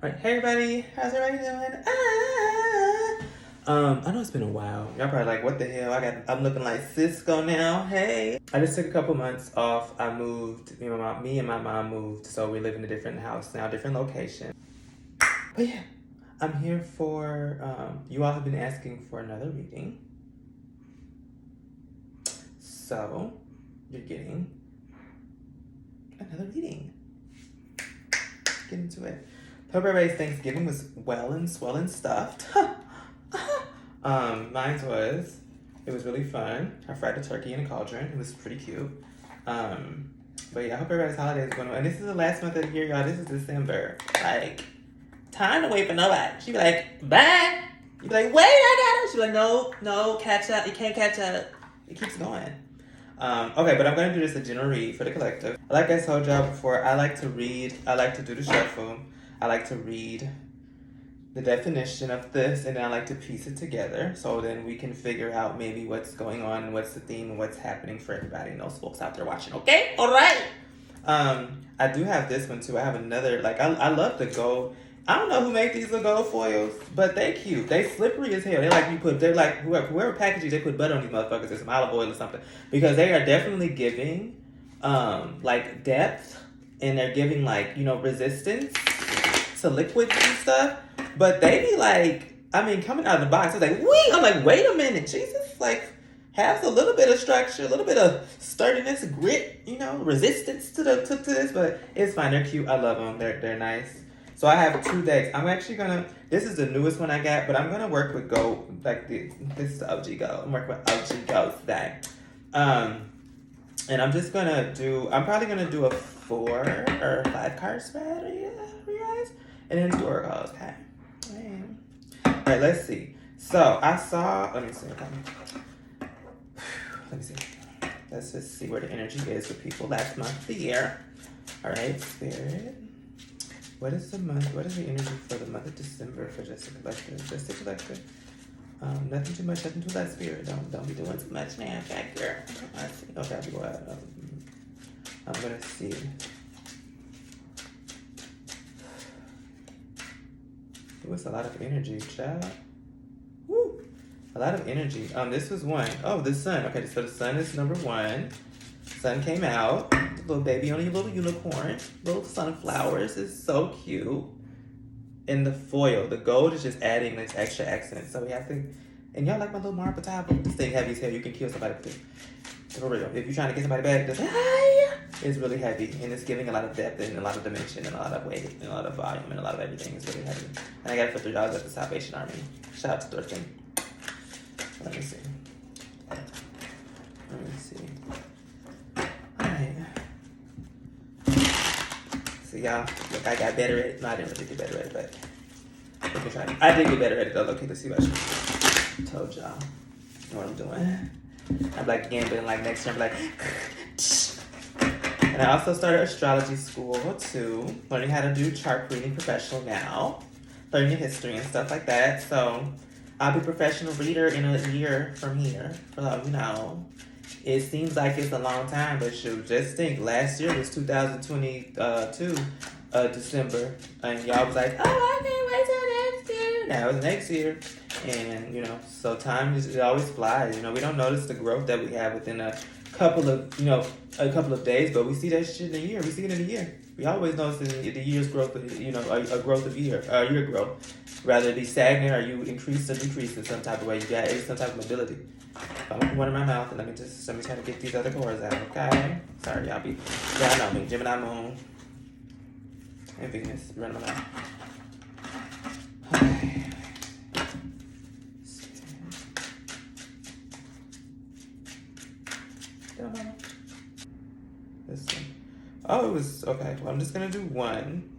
Alright, hey everybody, how's everybody doing? I know it's been a while. Y'all probably like, what the hell? I'm looking like Cisco now. Hey. I just took a couple months off. I moved, me and my mom moved, so we live in a different house now, different location. But yeah, I'm here for, you all have been asking for another reading. So, you're getting another reading. Get into it. Hope everybody's Thanksgiving was well and swell and stuffed. Mine was, it was really fun. I fried a turkey in a cauldron. It was pretty cute. But yeah, I hope everybody's holidays are going well. And this is the last month of the year, y'all. This is December. Like, time to wait for nobody. She be like, bye. You be like, wait, I got it. She be like, no, catch up. You can't catch up. It keeps going. Okay, but I'm going to do this a general read for the collective. Like I told y'all before, I like to read. I like to do the shuffle. I like to read the definition of this, and then I like to piece it together so then we can figure out maybe what's going on and what's the theme and what's happening for everybody and those folks out there watching. Okay? All right. I do have this one too. I have another, like, I love the gold. I don't know who made these little gold foils, but they cute. They slippery as hell. They're like, whoever packaged these, they put butter on these motherfuckers or some olive oil or something. Because they are definitely giving, like, depth, and they're giving, like, resistance to liquids and stuff. But they be like, coming out of the box, it's like, I'm like, wait a minute, Jesus, like, has a little bit of structure, a little bit of sturdiness, grit, resistance to this, but it's fine. They're cute. I love them. They're nice. So I have 2 decks. I'm actually gonna, this is the newest one I got, but I'm gonna work with gold, like this is the OG gold. I'm working with OG gold today. And I'm just gonna I'm probably gonna do a 4 or 5 card spread for you guys, and then do oracles, okay? All right, let's see. So I saw, let me see. Let's just see where the energy is with people last month of the year. All right, Spirit. What is the energy for the month of December for Just the Collective? Just the Collective. Nothing too much, nothing too less, Spirit. Don't be doing too much now, back there. Let's see. Okay, I'll be quiet. I'm gonna see. It was a lot of energy, child. Woo! A lot of energy. This was one. Oh, the sun. Okay, so the sun is number 1. Sun came out. The little baby on your little unicorn. Little sunflowers. It's so cute. And the foil, the gold is just adding this extra accent. So we have to, and y'all like my little marble table? This thing heavy as hell. You can kill somebody with it. For real. If you're trying to get somebody back, it's really heavy. And it's giving a lot of depth and a lot of dimension and a lot of weight and a lot of volume and a lot of everything. It's really heavy. And I got it for $3 at the Salvation Army. Shout out to Thorfinn. Let me see. Alright. So y'all, look, I got better at it. No, I didn't really get better at it, but I did get better at it though. Okay, let's see what I told y'all. Know what I'm doing. I'm like gambling like next year. I'm like, and I also started astrology school too. Learning how to do chart reading professional now. Learning history and stuff like that. So I'll be a professional reader in a year from here. It seems like it's a long time, but shoot, just think. Last year was 2022, December, and y'all was like, "Oh, I can't wait till next year." Now it's next year, and so time it always flies. We don't notice the growth that we have within a couple of days, but we see that shit in a year. We see it in a year. We always notice the year's growth, a growth of year growth. Rather it be stagnant or you increase or decrease in some type of way. You got some type of mobility. I'm gonna put one in my mouth and let me try to get these other chords out, okay? Sorry, y'all know me. Gemini Moon and Venus running my mouth. Okay. This one. Oh, it was okay. Well, I'm just gonna do one.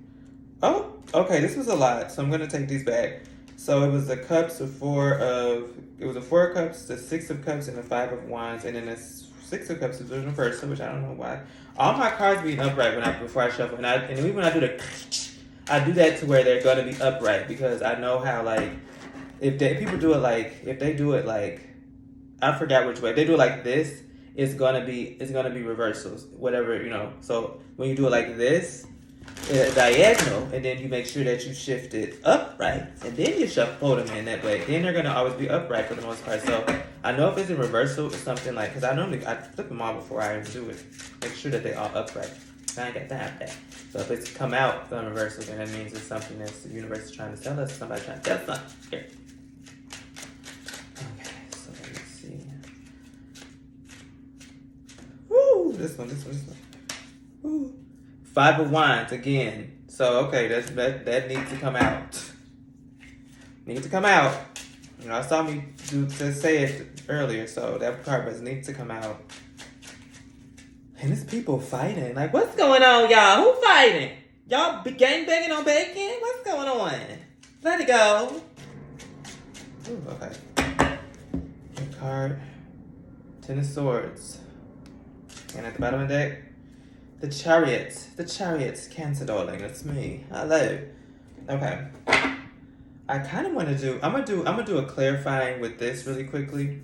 Oh, okay. This was a lot, so I'm gonna take these back. So it was the cups of 4 of. It was the 4 of cups, the 6 of cups, and the 5 of wands, and then the 6 of cups is the reversal, which I don't know why. All my cards being upright before I shuffle, and even when I do I do that to where they're gonna be upright because I know how if people do it if they do it I forgot which way. If they do it like this, it's gonna be reversals, whatever. So when you do it like this, diagonal, and then you make sure that you shift it upright, and then you fold them in that way. Then they're gonna always be upright for the most part. So I know if it's in reversal or something like, because I flip them all before I do it. Make sure that they all upright. I ain't got time for that. So if it's come out on reversal, then that means it's something that the universe is trying to tell us. Somebody trying to tell us something. Here. Okay, so let's see. Woo! This one. Woo! 5 of Wands again. So okay, that needs to come out. Needs to come out. You know, I saw me say it earlier, so that card does need to come out. And it's people fighting. Like, what's going on, y'all? Who fighting? Y'all gang banging on bacon? What's going on? Let it go. Ooh, okay. Good card. 10 of Swords. And at the bottom of the deck, the Chariot. The Chariot. Cancer, darling. That's me. Hello. Okay. I kind of want to do. I'm gonna do a clarifying with this really quickly,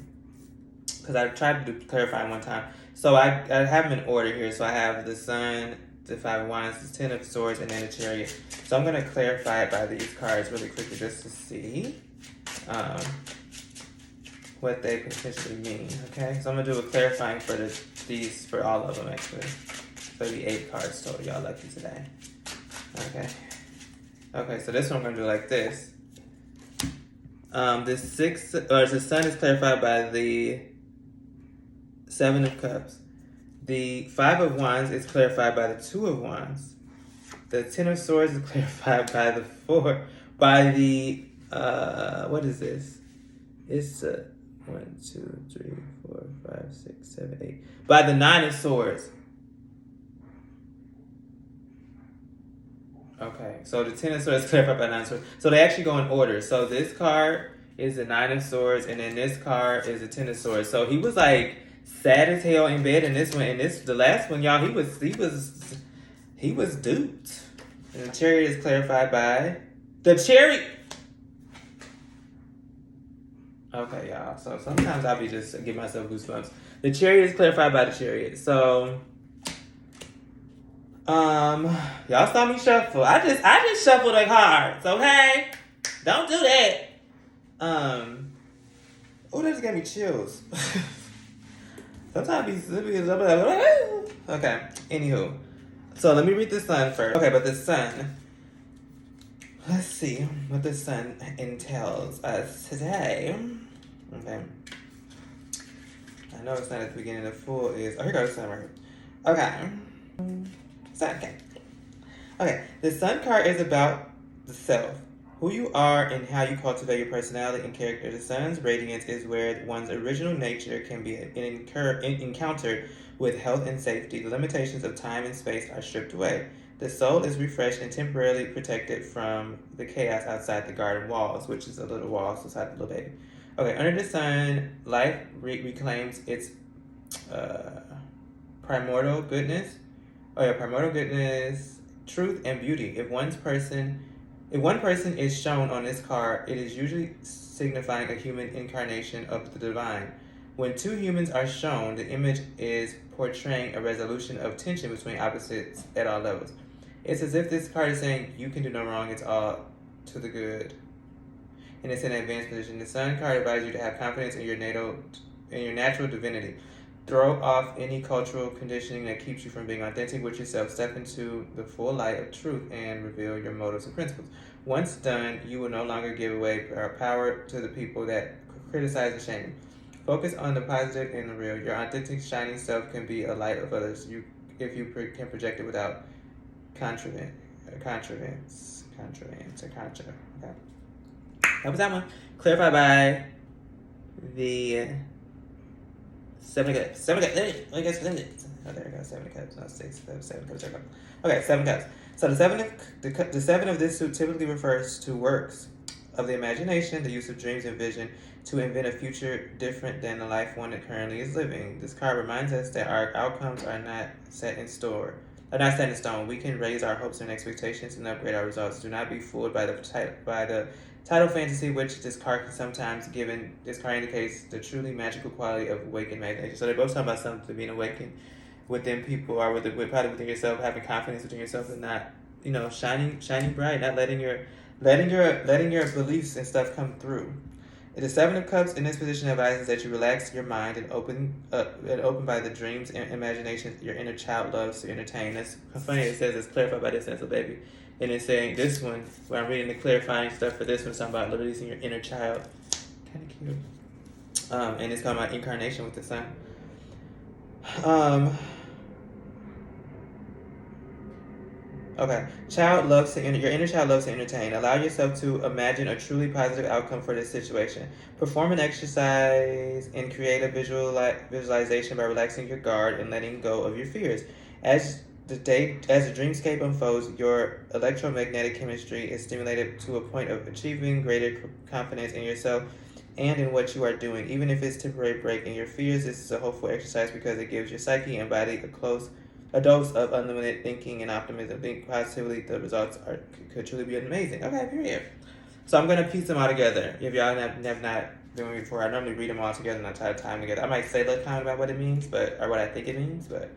because I tried to do clarifying one time. So I have them in order here. So I have the Sun, the 5 of Wands, the 10 of Swords, and then the Chariot. So I'm gonna clarify it by these cards really quickly just to see what they potentially mean. Okay. So I'm gonna do a clarifying for these for all of them actually. So it'll be 8 cards total. Y'all lucky today. Okay. Okay. So this one I'm gonna do like this. The Sun is clarified by the 7 of Cups. The 5 of Wands is clarified by the 2 of Wands. The 10 of Swords is clarified by the what is this? It's 1, 2, 3, 4, 5, 6, 7, 8. By the 9 of Swords. Okay, so the 10 of Swords is clarified by 9 of Swords. So they actually go in order. So this card is the 9 of Swords, and then this card is the 10 of Swords. So he was like sad as hell in bed in this one. And the last one, y'all, he was duped. And the Chariot is clarified by the Chariot. Okay, y'all. So sometimes I'll be just give myself goosebumps. The Chariot is clarified by the Chariot. So y'all saw me shuffle. I just shuffled the cards, okay? Don't do that. Oh, that just gave me chills. Sometimes be like, okay. Anywho, so let me read the Sun first. Okay, but the Sun. Let's see what the Sun entails us today. Okay. I know it's not at the beginning. The Fool is. Oh, here goes the Sun right here. Okay. Sun. Okay. The Sun card is about the self, who you are, and how you cultivate your personality and character. The Sun's radiance is where one's original nature can be encountered with health and safety. The limitations of time and space are stripped away. The soul is refreshed and temporarily protected from the chaos outside the garden walls, which is a little wall outside the little baby. Okay, under the Sun, life reclaims its primordial goodness. Primordial goodness, truth, and beauty. If one person is shown on this card, it is usually signifying a human incarnation of the divine. When 2 humans are shown, the image is portraying a resolution of tension between opposites at all levels. It's as if this card is saying, you can do no wrong, it's all to the good. And it's in an advanced position. The Sun card advises you to have confidence in your natural divinity. Throw off any cultural conditioning that keeps you from being authentic with yourself. Step into the full light of truth and reveal your motives and principles. Once done, you will no longer give away power to the people that criticize and shame you. Focus on the positive and the real. Your authentic, shining self can be a light of others if you can project it without contravence. Okay. That was that one. Clarified by the 7 of Cups. 7 of Cups. There we go. Oh, there we go. 7 of Cups. No, 6. 7 of Cups. There we go. Okay, 7 of Cups. So the 7 of this suit typically refers to works of the imagination, the use of dreams and vision to invent a future different than the life one that currently is living. This card reminds us that our outcomes are not set in stone. We can raise our hopes and expectations and upgrade our results. Do not be fooled by the title fantasy, which this card can sometimes given. This card indicates the truly magical quality of awakened imagination. So they're both talking about something being awakened within people, or probably within yourself, having confidence within yourself, and not shining bright, not letting your beliefs and stuff come through. The Seven of Cups in this position advises that you relax your mind and open by the dreams and imaginations your inner child loves to entertain. That's funny. It says it's clarified by this sense of baby, and it's saying this one where I'm reading the clarifying stuff for this one. It's talking about releasing your inner child. Kind of cute. And it's talking about incarnation with the sun. Okay. Your inner child loves to entertain. Allow yourself to imagine a truly positive outcome for this situation. Perform an exercise and create a visualization by relaxing your guard and letting go of your fears. As the dreamscape unfolds, your electromagnetic chemistry is stimulated to a point of achieving greater confidence in yourself and in what you are doing. Even if it's a temporary break in your fears, this is a hopeful exercise because it gives your psyche and body a dose of unlimited thinking and optimism. Think positively, the results could truly be amazing. Okay, period. So I'm going to piece them all together. If y'all have not been with me before, I normally read them all together and I try to tie them together. I might say a little time about what it means, or what I think it means, but,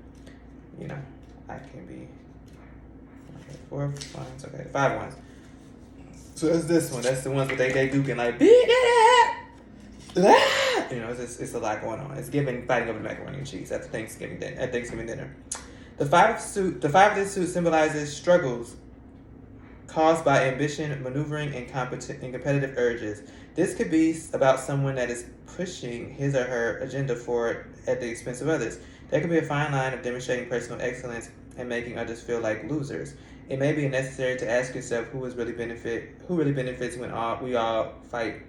I can be... Okay, 4 ones, okay, 5 ones. So that's this one. That's the ones with they duking like, big it! It's a lot going on. It's fighting over the macaroni and cheese at Thanksgiving dinner. The five of this suit symbolizes struggles caused by ambition, maneuvering, and competitive urges. This could be about someone that is pushing his or her agenda forward at the expense of others. There can be a fine line of demonstrating personal excellence and making others feel like losers. It may be necessary to ask yourself who really benefits when we all fight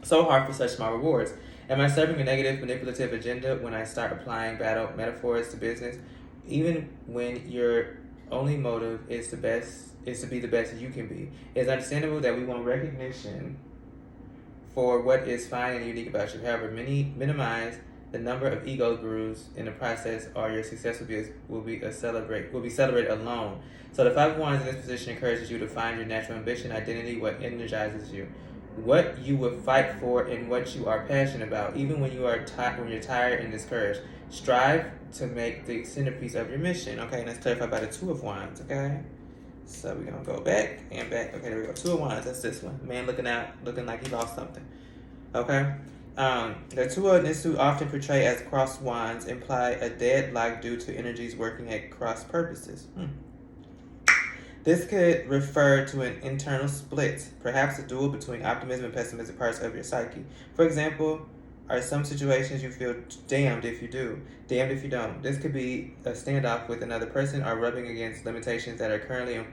so hard for such small rewards. Am I serving a negative, manipulative agenda when I start applying battle metaphors to business? Even when your only motive is to be the best you can be. It's understandable that we want recognition for what is fine and unique about you. However, minimize the number of ego gurus in the process, or your success will be celebrated alone. So the 5 of Wands in this position encourages you to find your natural ambition, identity, what energizes you, what you would fight for, and what you are passionate about. Even when you're tired and discouraged, strive to make the centerpiece of your mission. Okay, and that's clarified by the 2 of Wands. Okay, so we're gonna go back and back. Okay, there we go. 2 of Wands. That's this one. Man looking like he lost something. Okay. The 2 of this suit often portray as crossed wands, imply a deadlock due to energies working at cross purposes. This could refer to an internal split, perhaps a duel between optimism and pessimistic parts of your psyche. For example, are some situations you feel damned if you do, damned if you don't. This could be a standoff with another person or rubbing against limitations that are currently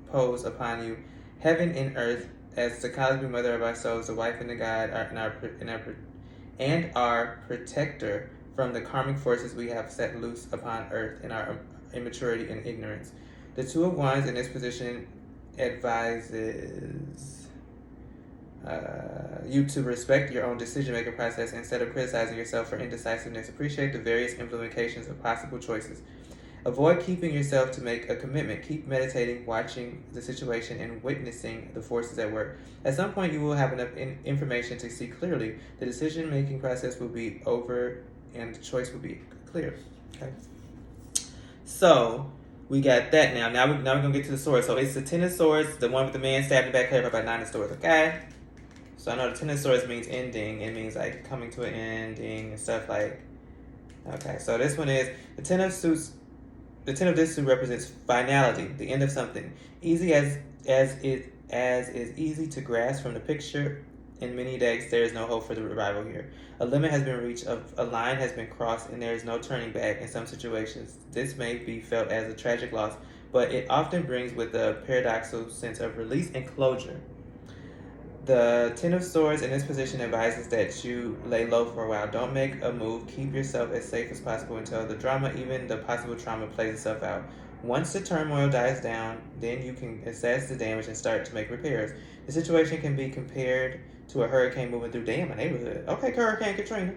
imposed upon you. Heaven and earth, as the cosmic mother of our souls, the wife and the guide, and our protector from the karmic forces we have set loose upon earth in our immaturity and ignorance. The 2 of Wands in this position advises you to respect your own decision-making process instead of criticizing yourself for indecisiveness. Appreciate the various implications of possible choices. Avoid keeping yourself to make a commitment. Keep meditating, watching the situation, and witnessing the forces at work. At some point, you will have enough information to see clearly. The decision-making process will be over, and the choice will be clear. Okay. So we got that now. Now we're gonna get to the swords. So it's the 10 of Swords, the one with the man stabbed in the back, clarified by 9 of Swords. Okay. So I know the 10 of Swords means ending. It means like coming to an ending and stuff like. Okay. So this one is the 10 of Suits. The 10 of this suit represents finality, the end of something. Easy as is easy to grasp from the picture. In many decks, there is no hope for the revival here. A limit has been reached, a line has been crossed, and there is no turning back. In some situations, this may be felt as a tragic loss, but it often brings with a paradoxical sense of release and closure. The 10 of Swords in this position advises that you lay low for a while. Don't make a move. Keep yourself as safe as possible until the drama, even the possible trauma, plays itself out. Once the turmoil dies down, then you can assess the damage and start to make repairs. The situation can be compared to a hurricane moving through a neighborhood. Okay, Hurricane Katrina.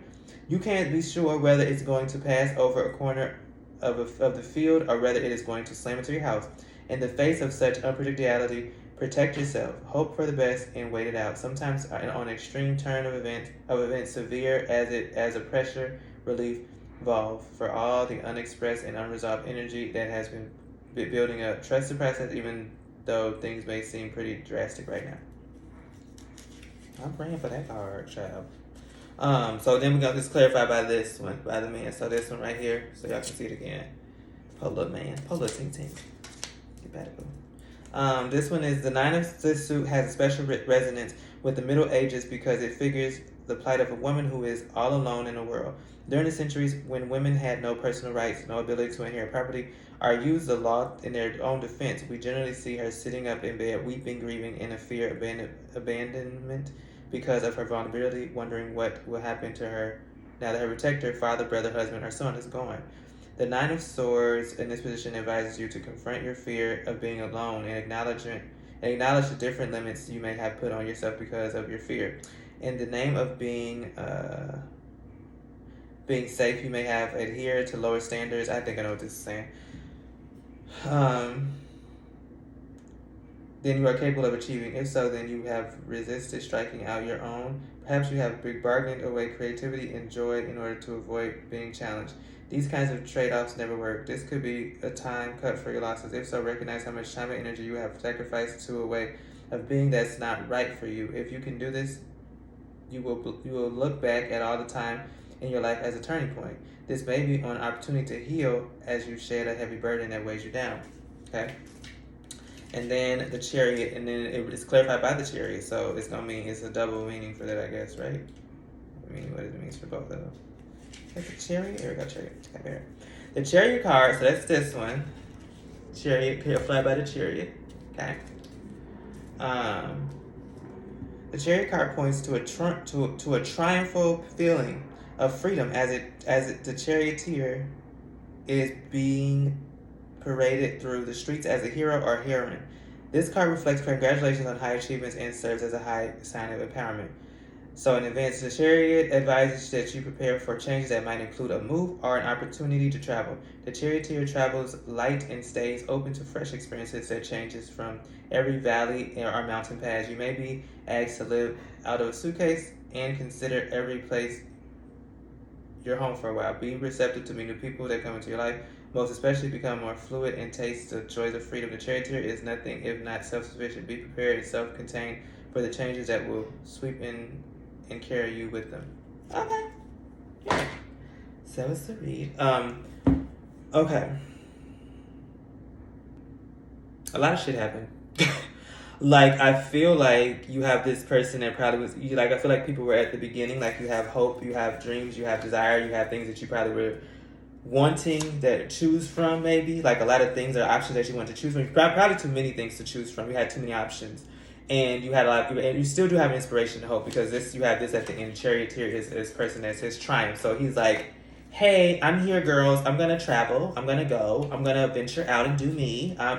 You can't be sure whether it's going to pass over a corner of the field or whether it is going to slam into your house. In the face of such unpredictability, protect yourself, hope for the best, and wait it out. Sometimes on an extreme turn of events severe as a pressure relief valve for all the unexpressed and unresolved energy that has been building up. Trust the process even though things may seem pretty drastic right now. I'm praying for that card, child. So then we're gonna just clarify by this one, by the man. So this one right here, so y'all can see it again. Polar man, polar ting ting. Get back, boo. This one is the Nine of this suit has a special resonance with the Middle Ages because it figures the plight of a woman who is all alone in the world. During the centuries when women had no personal rights, no ability to inherit property, or use the law in their own defense, we generally see her sitting up in bed, weeping, grieving, in a fear of abandonment because of her vulnerability, wondering what will happen to her now that her protector, father, brother, husband, or son is gone. The Nine of Swords in this position advises you to confront your fear of being alone and acknowledge the different limits you may have put on yourself because of your fear. In the name of being safe, you may have adhered to lower standards. I think I know what this is saying. Then you are capable of achieving. If so, then you have resisted striking out your own. Perhaps you have bargained away creativity and joy in order to avoid being challenged. These kinds of trade-offs never work. This could be a time cut for your losses. If so, recognize how much time and energy you have sacrificed to a way of being that's not right for you. If you can do this, you will look back at all the time in your life as a turning point. This may be an opportunity to heal as you shed a heavy burden that weighs you down. Okay? And then the Chariot, and then it is clarified by the Chariot, so it's gonna mean, it's a double meaning for that, I guess, right? I mean, what it means for both of them. Is it Chariot? Here we go, Chariot. Okay, there. The Chariot card, so that's this one. Chariot, fly by the Chariot. Okay. The Chariot card points to a triumphal feeling of freedom as the charioteer is being paraded through the streets as a hero or heroine. This card reflects congratulations on high achievements and serves as a high sign of empowerment. So in advance, the Chariot advises that you prepare for changes that might include a move or an opportunity to travel. The charioteer travels light and stays open to fresh experiences that changes from every valley or mountain pass. You may be asked to live out of a suitcase and consider every place your home for a while. Be receptive to meet new people that come into your life. Most especially become more fluid and taste the joys of freedom. The charioteer is nothing if not self-sufficient. Be prepared and self-contained for the changes that will sweep in and carry you with them. Okay. Yeah. So that was the read. Okay. A lot of shit happened. Like, I feel like you have this person that probably was, like, I feel like people were at the beginning, like, you have hope, you have dreams, you have desire, you have things that you probably were wanting to choose from, maybe. Like, a lot of things are options that you want to choose from. Probably too many things to choose from. You had too many options. And you had a lot of people, and you still do have an inspiration and hope, because you have this at the end. Charioteer is this person that's his triumph. So he's like, hey, I'm here, girls. I'm gonna travel. I'm gonna go. I'm gonna venture out and do me. I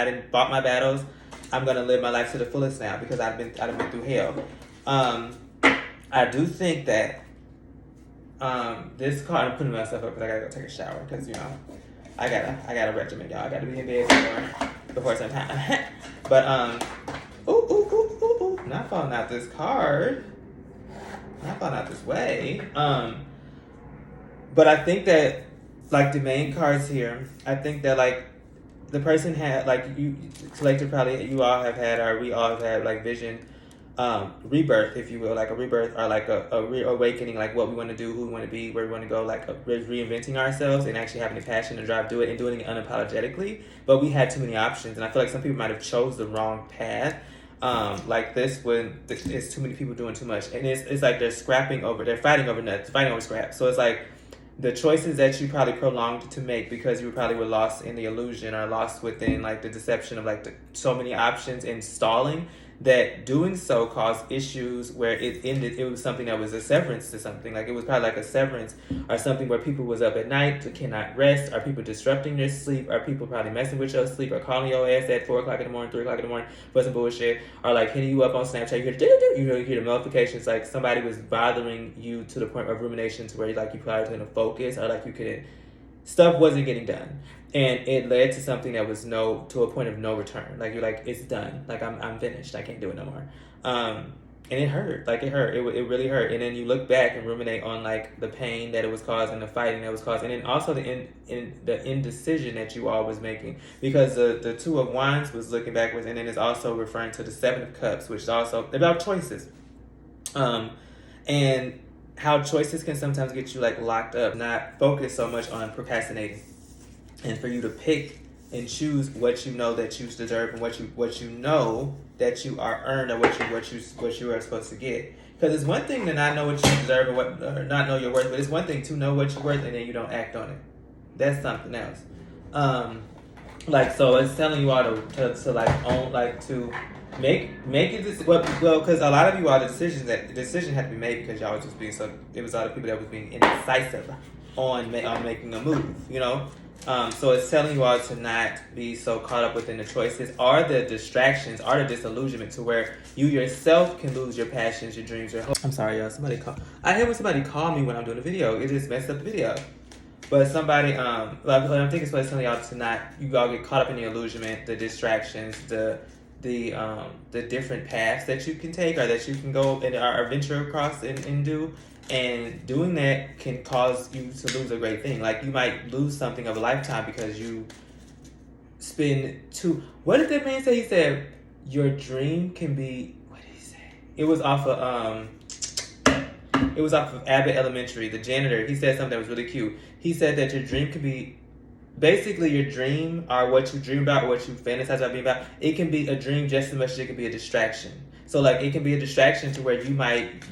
didn't bought my battles. I'm gonna live my life to the fullest now because I've been through hell. I do think that this card. I'm putting myself up because I gotta go take a shower because I got a regimen, y'all. I gotta be in bed before some time. But not falling out this card. Not falling out this way. But I think that, like, the main cards here, I think that, like, the person had, like, you collective probably, you all have had, or we all have had, like, vision, rebirth, if you will, like a rebirth, or like a reawakening, like what we want to do, who we want to be, where we want to go, like reinventing ourselves and actually having the passion and drive to do it and doing it unapologetically. But we had too many options, and I feel like some people might have chose the wrong path. Like this, when it's too many people doing too much, and it's like they're fighting over nuts, fighting over scraps. So it's like the choices that you probably prolonged to make because you probably were lost in the illusion or lost within like the deception of like so many options and stalling, that doing so caused issues where it ended. It was something that was a severance to something. Like it was probably like a severance or something where people was up at night, cannot rest, or people disrupting their sleep, or people probably messing with your sleep, or calling your ass at 4 o'clock in the morning, 3 o'clock in the morning for some bullshit, or like hitting you up on Snapchat. You hear the notifications, like somebody was bothering you to the point of ruminations where like you probably couldn't focus, or like you couldn't, stuff wasn't getting done. And it led to something that was to a point of no return. Like you're like, it's done. Like I'm finished. I can't do it no more. and it hurt. Like, it hurt. It really hurt. And then you look back and ruminate on, like, the pain that it was caused and the fighting that was caused. And then also the indecision that you all was making. Because the Two of Wands was looking backwards, and then it's also referring to the Seven of Cups, which is also about choices. And how choices can sometimes get you, like, locked up, not focus so much on procrastinating. And for you to pick and choose what you know that you deserve and what you know that you are earned, or what you are supposed to get. Because it's one thing to not know what you deserve or not know your worth, but it's one thing to know what you're worth and then you don't act on it. That's something else. Like, so it's telling you all to like own, like, to make it well, because a lot of you all the decision had to be made because y'all was just being so. It was a lot of people that was being indecisive on making a move, you know. So it's telling you all to not be so caught up within the choices or the distractions or the disillusionment to where you yourself can lose your passions, your dreams, your hopes. I'm sorry, y'all. I hate when somebody call me when I'm doing a video. It just messed up the video. But somebody, I think it's telling y'all to not, you all get caught up in the illusionment, the distractions, the different paths that you can take or that you can go and or venture across and do. And doing that can cause you to lose a great thing. Like, you might lose something of a lifetime because you spend what did that man say? He said, your dream can be, what did he say? It was off of Abbott Elementary, the janitor. He said something that was really cute. He said that your dream could be, basically your dream or what you dream about or what you fantasize about being about, it can be a dream just as much as it can be a distraction. So, like, it can be a distraction to where you might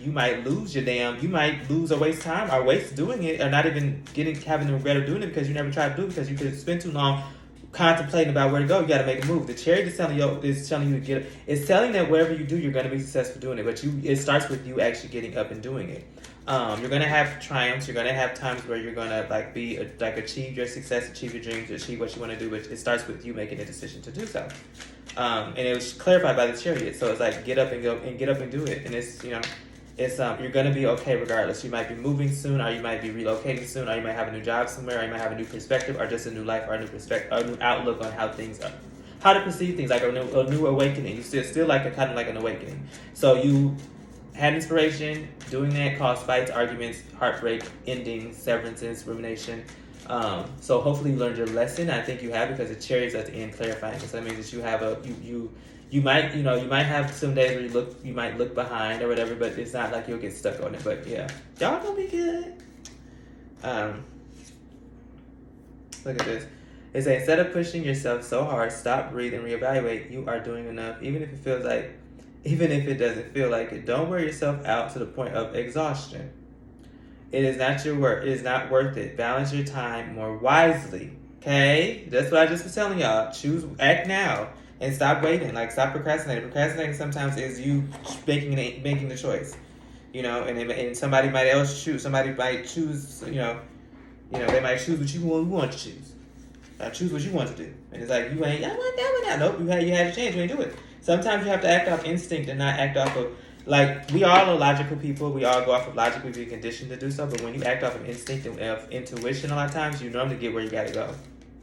lose you might lose or waste time or waste doing it or not even having the regret of doing it because you never tried to do it because you could spend too long contemplating about where to go. You got to make a move. The Chariot is telling you to get up. It's telling that wherever you do, you're going to be successful doing it. But it starts with you actually getting up and doing it. You're going to have triumphs. You're going to have times where you're going to achieve your success, achieve your dreams, achieve what you want to do. But it starts with you making a decision to do so. And it was clarified by the Chariot. So it's like, get up and go and get up and do it. And it's, you're going to be okay regardless. You might be moving soon, or you might be relocating soon, or you might have a new job somewhere, or you might have a new perspective, or just a new life, or a new perspective, or a new outlook on how things are, how to perceive things, like a new awakening. You still like a kind of like an awakening. So you had inspiration. Doing that caused fights, arguments, heartbreak, endings, severances, rumination. So hopefully you learned your lesson. I think you have, because the Chariot's at the end clarifying. So that means that you have you might have some days where you might look behind or whatever, but it's not like you'll get stuck on it. But yeah, y'all gonna be good. Look at this. It says, instead of pushing yourself so hard, stop, breathe, and reevaluate. You are doing enough, even if it doesn't feel like it. Don't wear yourself out to the point of exhaustion. It is not your work. It is not worth it. Balance your time more wisely. Okay? That's what I just was telling y'all. Act now. And stop waiting. Like, stop procrastinating. Procrastinating sometimes is you making the choice. And somebody might else choose. Somebody might choose, they might choose what you want to choose. Choose what you want to do. And it's like, I want that one now. Nope, you had a chance. You ain't do it. Sometimes you have to act off instinct and not act off of, like, we all are logical people. We all go off of logic. We've been conditioned to do so. But when you act off of instinct and of intuition, a lot of times, you normally get where you got to go.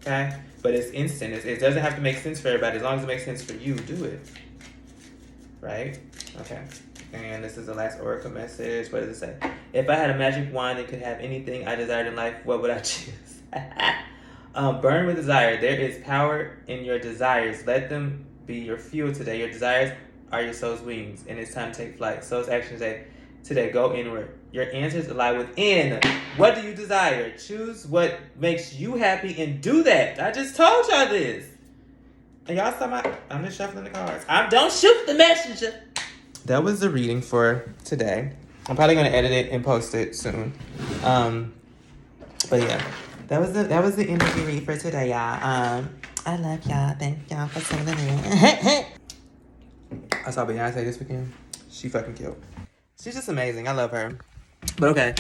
Okay? But it's instant. It doesn't have to make sense for everybody. As long as it makes sense for you, do it. Right? Okay. And this is the last oracle message. What does it say? If I had a magic wand and could have anything I desired in life, what would I choose? Burn with desire. There is power in your desires. Let them be your fuel today. Your desires are your soul's wings, and it's time to take flight. Soul's actions today. Go inward. Your answers lie within. What do you desire? Choose what makes you happy and do that. I just told y'all this. And y'all saw I'm just shuffling the cards. Don't shoot the messenger. That was the reading for today. I'm probably gonna edit it and post it soon. But yeah, that was the energy read for today, y'all. I love y'all. Thank y'all for tuning in. I saw Beyonce this weekend. She fucking killed. She's just amazing. I love her. But okay.